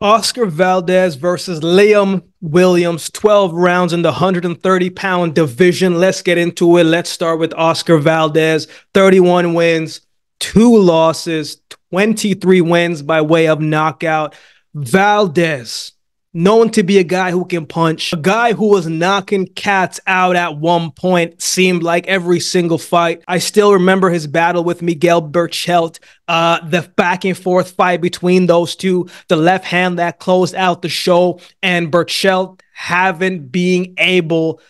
Oscar Valdez versus Liam Williams, 12 rounds in the 130-pound division. Let's get into it. Let's start with Oscar Valdez. 31 wins, 2 losses, 23 wins by way of knockout. Valdez, known to be a guy who can punch, a guy who was knocking cats out at one point, seemed like every single fight. I still remember his battle with Miguel Berchelt, the back and forth fight between those two, the left hand that closed out the show, and Berchelt hasn't been able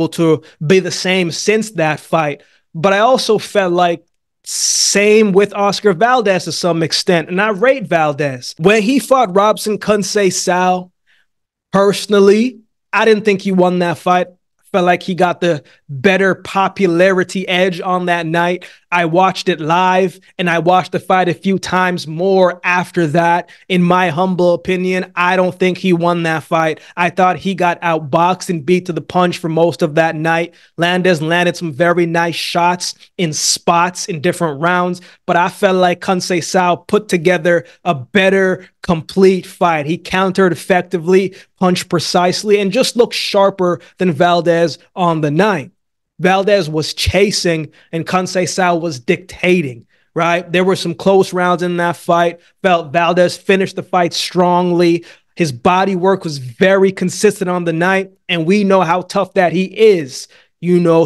to be the same since that fight. But I also felt like same with Oscar Valdez to some extent. And I rate Valdez. When he fought Robson Conceição, personally, I didn't think he won that fight. Felt like he got the better popularity edge on that night. I watched it live and I watched the fight a few times more after that. In my humble opinion, I don't think he won that fight. I thought he got outboxed and beat to the punch for most of that night. Valdez landed some very nice shots in spots in different rounds, but I felt like Conceição put together a better complete fight. He countered effectively, punched precisely, and just looked sharper than Valdez on the night. Valdez was chasing and Conceição was dictating, right? There were some close rounds in that fight. Felt Valdez finished the fight strongly. His body work was very consistent on the night, and we know how tough that he is.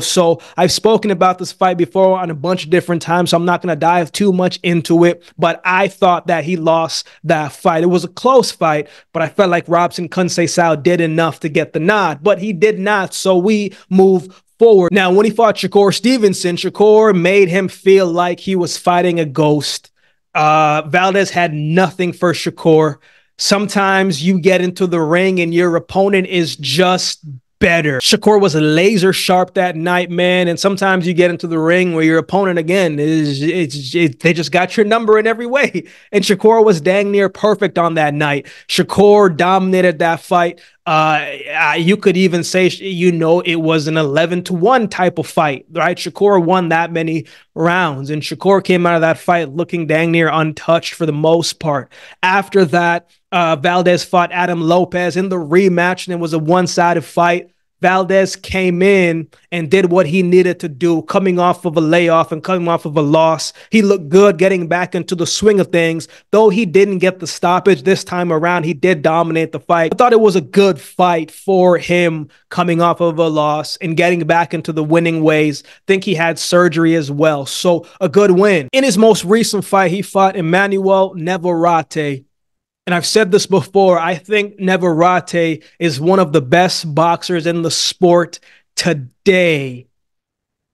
So I've spoken about this fight before on a bunch of different times, so I'm not going to dive too much into it, but I thought that he lost that fight. It was a close fight, but I felt like Robson Conceição did enough to get the nod, but he did not, so we move forward. Now, when he fought Shakur Stevenson, Shakur made him feel like he was fighting a ghost. Valdez had nothing for Shakur. Sometimes you get into the ring and your opponent is just better. Shakur was laser sharp that night, man. And sometimes you get into the ring where your opponent, again, they just got your number in every way. And Shakur was dang near perfect on that night. Shakur dominated that fight. You could even say, it was an 11-1 type of fight, right? Shakur won that many rounds, and Shakur came out of that fight looking dang near untouched for the most part. After that, Valdez fought Adam Lopez in the rematch, and it was a one-sided fight. Valdez came in and did what he needed to do, coming off of a layoff and coming off of a loss. He looked good getting back into the swing of things. Though he didn't get the stoppage this time around, he did dominate the fight. I thought it was a good fight for him coming off of a loss and getting back into the winning ways. I think he had surgery as well, so a good win. In his most recent fight, he fought Emmanuel Navarrete. And I've said this before, I think Navarrete is one of the best boxers in the sport today.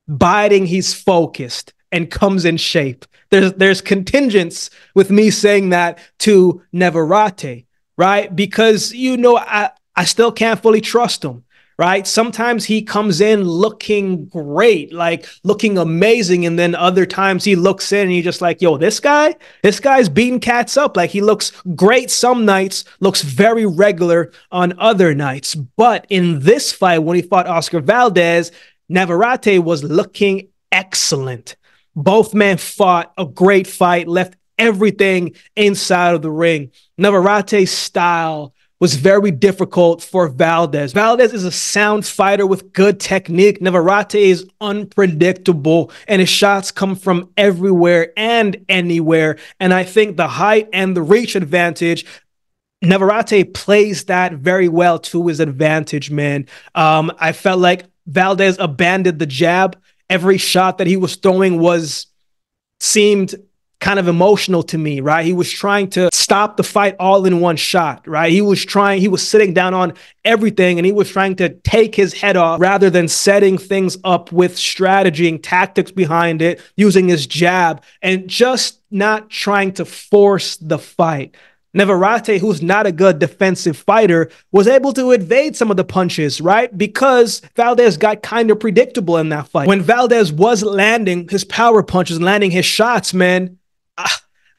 Biding, he's focused and comes in shape. There's contingents with me saying that to Navarrete, right? Because, I still can't fully trust him. Right? Sometimes he comes in looking great, like looking amazing. And then other times he looks in and you're just like, yo, this guy's beating cats up. Like, he looks great some nights, looks very regular on other nights. But in this fight, when he fought Oscar Valdez, Navarrete was looking excellent. Both men fought a great fight, left everything inside of the ring. Navarrete's style was very difficult for Valdez. Valdez is a sound fighter with good technique. Navarrete is unpredictable, and his shots come from everywhere and anywhere. And I think the height and the reach advantage, Navarrete plays that very well to his advantage, man. I felt like Valdez abandoned the jab. Every shot that he was throwing seemed kind of emotional to me, right? He was trying to stop the fight all in one shot, right? He was sitting down on everything, and he was trying to take his head off rather than setting things up with strategy and tactics behind it, using his jab and just not trying to force the fight. Navarrete, who's not a good defensive fighter, was able to evade some of the punches, right? Because Valdez got kind of predictable in that fight. When Valdez was landing his power punches, landing his shots, man,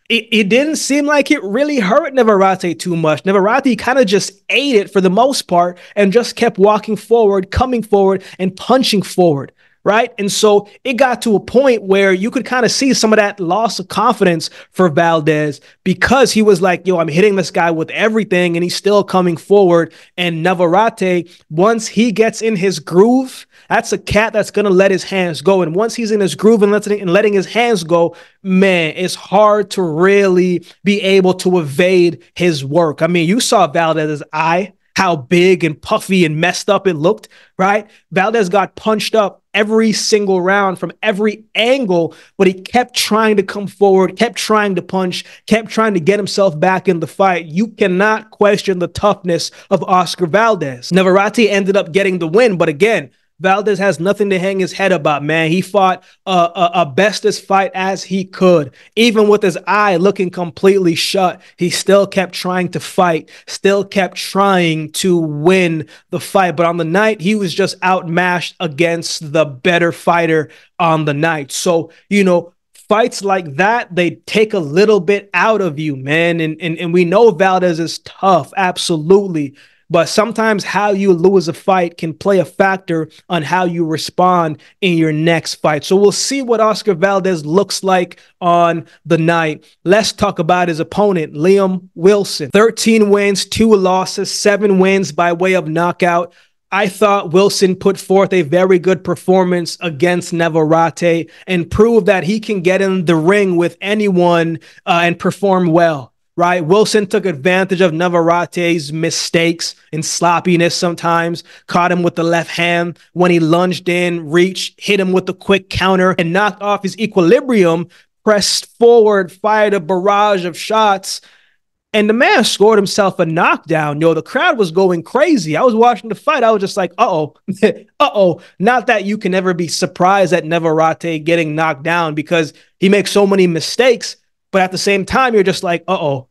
it didn't seem like it really hurt Navarrete too much. Navarrete kind of just ate it for the most part and just kept walking forward, coming forward, and punching forward, right? And so it got to a point where you could kind of see some of that loss of confidence for Valdez because he was like, yo, I'm hitting this guy with everything and he's still coming forward. And Navarrete, once he gets in his groove, that's a cat that's going to let his hands go. And once he's in his groove and letting his hands go, man, it's hard to really be able to evade his work. I mean, you saw Valdez's eye, how big and puffy and messed up it looked, right? Valdez got punched up every single round from every angle, but he kept trying to come forward, kept trying to punch, kept trying to get himself back in the fight. You cannot question the toughness of Oscar Valdez. Navarrete ended up getting the win, but again, Valdez has nothing to hang his head about, man. He fought a bestest fight as he could. Even with his eye looking completely shut, he still kept trying to fight, still kept trying to win the fight. But on the night, he was just outmatched against the better fighter on the night. So, you know, fights like that, they take a little bit out of you, man. And we know Valdez is tough, absolutely. But sometimes how you lose a fight can play a factor on how you respond in your next fight. So we'll see what Oscar Valdez looks like on the night. Let's talk about his opponent, Liam Wilson. 13 wins, 2 losses, 7 wins by way of knockout. I thought Wilson put forth a very good performance against Navarrete and proved that he can get in the ring with anyone and perform well. Right? Wilson took advantage of Navarrete's mistakes and sloppiness sometimes, caught him with the left hand when he lunged in, reached, hit him with the quick counter and knocked off his equilibrium, pressed forward, fired a barrage of shots, and the man scored himself a knockdown. Yo, the crowd was going crazy. I was watching the fight. I was just like, uh-oh, uh-oh. Not that you can ever be surprised at Navarrete getting knocked down because he makes so many mistakes. But at the same time, you're just like, uh-oh,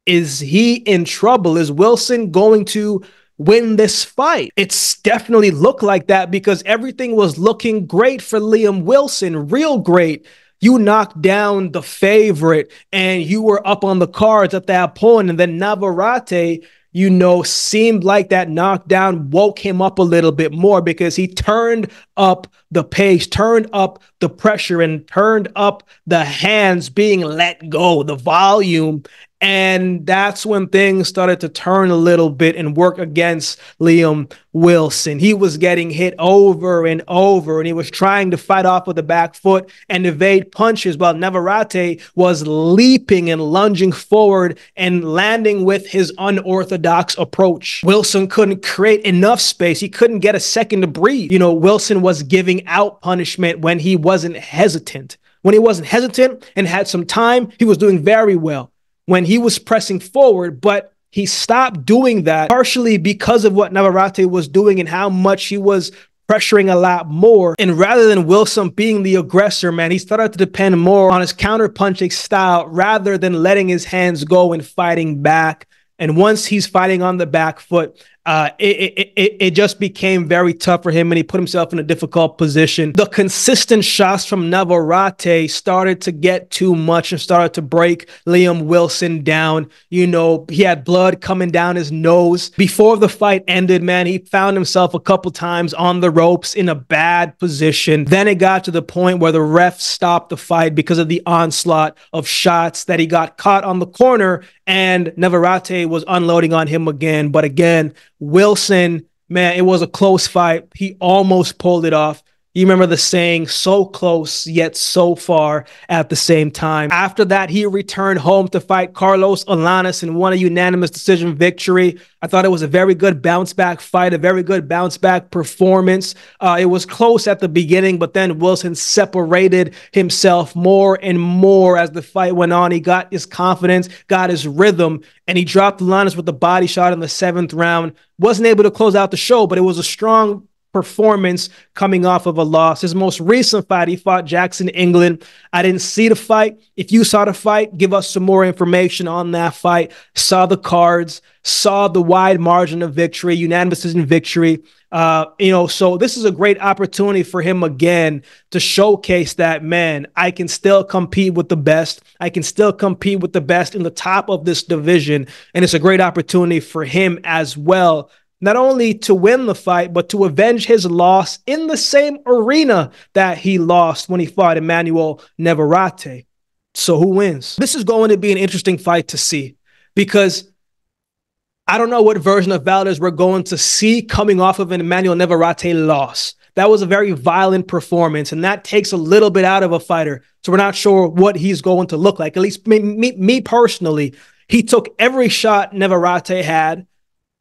is he in trouble? Is Wilson going to win this fight? It's definitely looked like that because everything was looking great for Liam Wilson, real great. You knocked down the favorite and you were up on the cards at that point. And then Navarrete, you know, seemed like that knockdown woke him up a little bit more because he turned up the pace, turned up the pressure, and turned up the hands being let go, the volume. And that's when things started to turn a little bit and work against Liam Wilson. He was getting hit over and over, and he was trying to fight off with the back foot and evade punches while Navarrete was leaping and lunging forward and landing with his unorthodox approach. Wilson couldn't create enough space. He couldn't get a second to breathe. You know, Wilson was giving out punishment when he wasn't hesitant. When he wasn't hesitant and had some time, he was doing very well. When he was pressing forward, but he stopped doing that partially because of what Navarrete was doing and how much he was pressuring a lot more. And rather than Wilson being the aggressor, man, he started to depend more on his counter-punching style rather than letting his hands go and fighting back. And once he's fighting on the back foot, it just became very tough for him and he put himself in a difficult position. The consistent shots from Navarrete started to get too much and started to break Liam Wilson down. You know, he had blood coming down his nose. Before the fight ended, man, he found himself a couple times on the ropes in a bad position. Then it got to the point where the ref stopped the fight because of the onslaught of shots that he got caught on the corner and Navarrete was unloading on him again. But again, Wilson, man, it was a close fight. He almost pulled it off. You remember the saying, so close yet so far at the same time. After that, he returned home to fight Carlos Alanis and won a unanimous decision victory. I thought it was a very good bounce back fight, a very good bounce back performance. It was close at the beginning, but then Wilson separated himself more and more as the fight went on. He got his confidence, got his rhythm, and he dropped Alanis with the body shot in the 7th round. Wasn't able to close out the show, but it was a strong performance coming off of a loss. His most recent fight, he fought Jackson, England. I didn't see the fight. If you saw the fight, give us some more information on that fight. Saw the cards, saw the wide margin of victory, unanimous decision victory. So this is a great opportunity for him again to showcase that, man, I can still compete with the best. I can still compete with the best in the top of this division. And it's a great opportunity for him as well. not only to win the fight, but to avenge his loss in the same arena that he lost when he fought Emmanuel Navarrete. So who wins? This is going to be an interesting fight to see, because I don't know what version of Valdez we're going to see coming off of an Emmanuel Navarrete loss. That was a very violent performance, and that takes a little bit out of a fighter. So we're not sure what he's going to look like. At least me personally, he took every shot Navarrete had,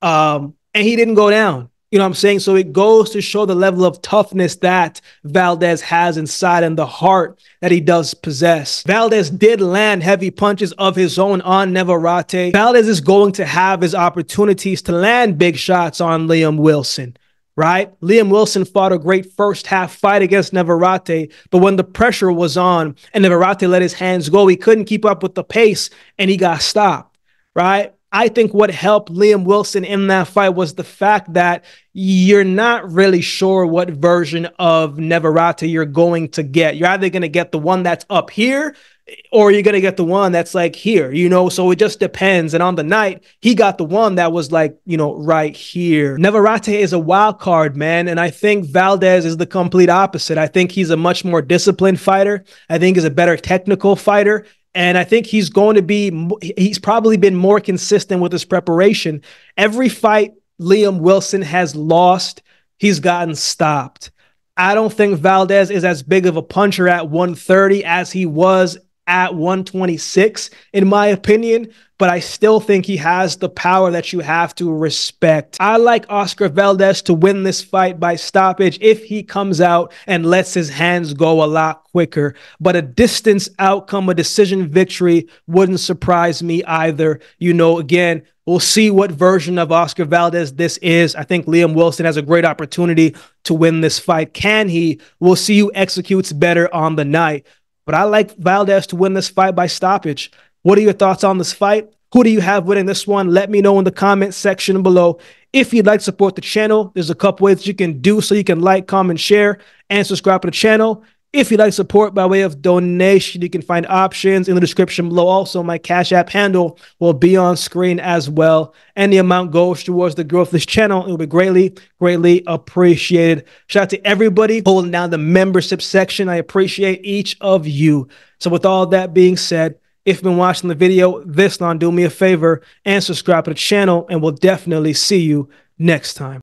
and he didn't go down. You know what I'm saying? So it goes to show the level of toughness that Valdez has inside and the heart that he does possess. Valdez did land heavy punches of his own on Navarrete. Valdez is going to have his opportunities to land big shots on Liam Wilson, right? Liam Wilson fought a great first half fight against Navarrete, but when the pressure was on and Navarrete let his hands go, he couldn't keep up with the pace and he got stopped, right? I think what helped Liam Wilson in that fight was the fact that you're not really sure what version of Navarrete you're going to get. You're either going to get the one that's up here, or you're going to get the one that's like here, you know? So it just depends. And on the night, he got the one that was like, you know, right here. Navarrete is a wild card, man. And I think Valdez is the complete opposite. I think he's a much more disciplined fighter. I think he's a better technical fighter. And I think he's probably been more consistent with his preparation. Every fight Liam Wilson has lost, he's gotten stopped. I don't think Valdez is as big of a puncher at 130 as he was at 126, in my opinion, but I still think he has the power that you have to respect. I like Oscar Valdez to win this fight by stoppage if he comes out and lets his hands go a lot quicker, but a distance outcome, a decision victory wouldn't surprise me either. You know, again, we'll see what version of Oscar Valdez this is. I think Liam Wilson has a great opportunity to win this fight. Can he? We'll see who executes better on the night. But I like Valdez to win this fight by stoppage. What are your thoughts on this fight? Who do you have winning this one? Let me know in the comment section below. If you'd like to support the channel, there's a couple ways you can do so. You can like, comment, share, and subscribe to the channel. If you'd like support by way of donation, you can find options in the description below. Also, my Cash App handle will be on screen as well. Any amount goes towards the growth of this channel. It will be greatly, greatly appreciated. Shout out to everybody holding down the membership section. I appreciate each of you. So with all that being said, if you've been watching the video this long, do me a favor and subscribe to the channel, and we'll definitely see you next time.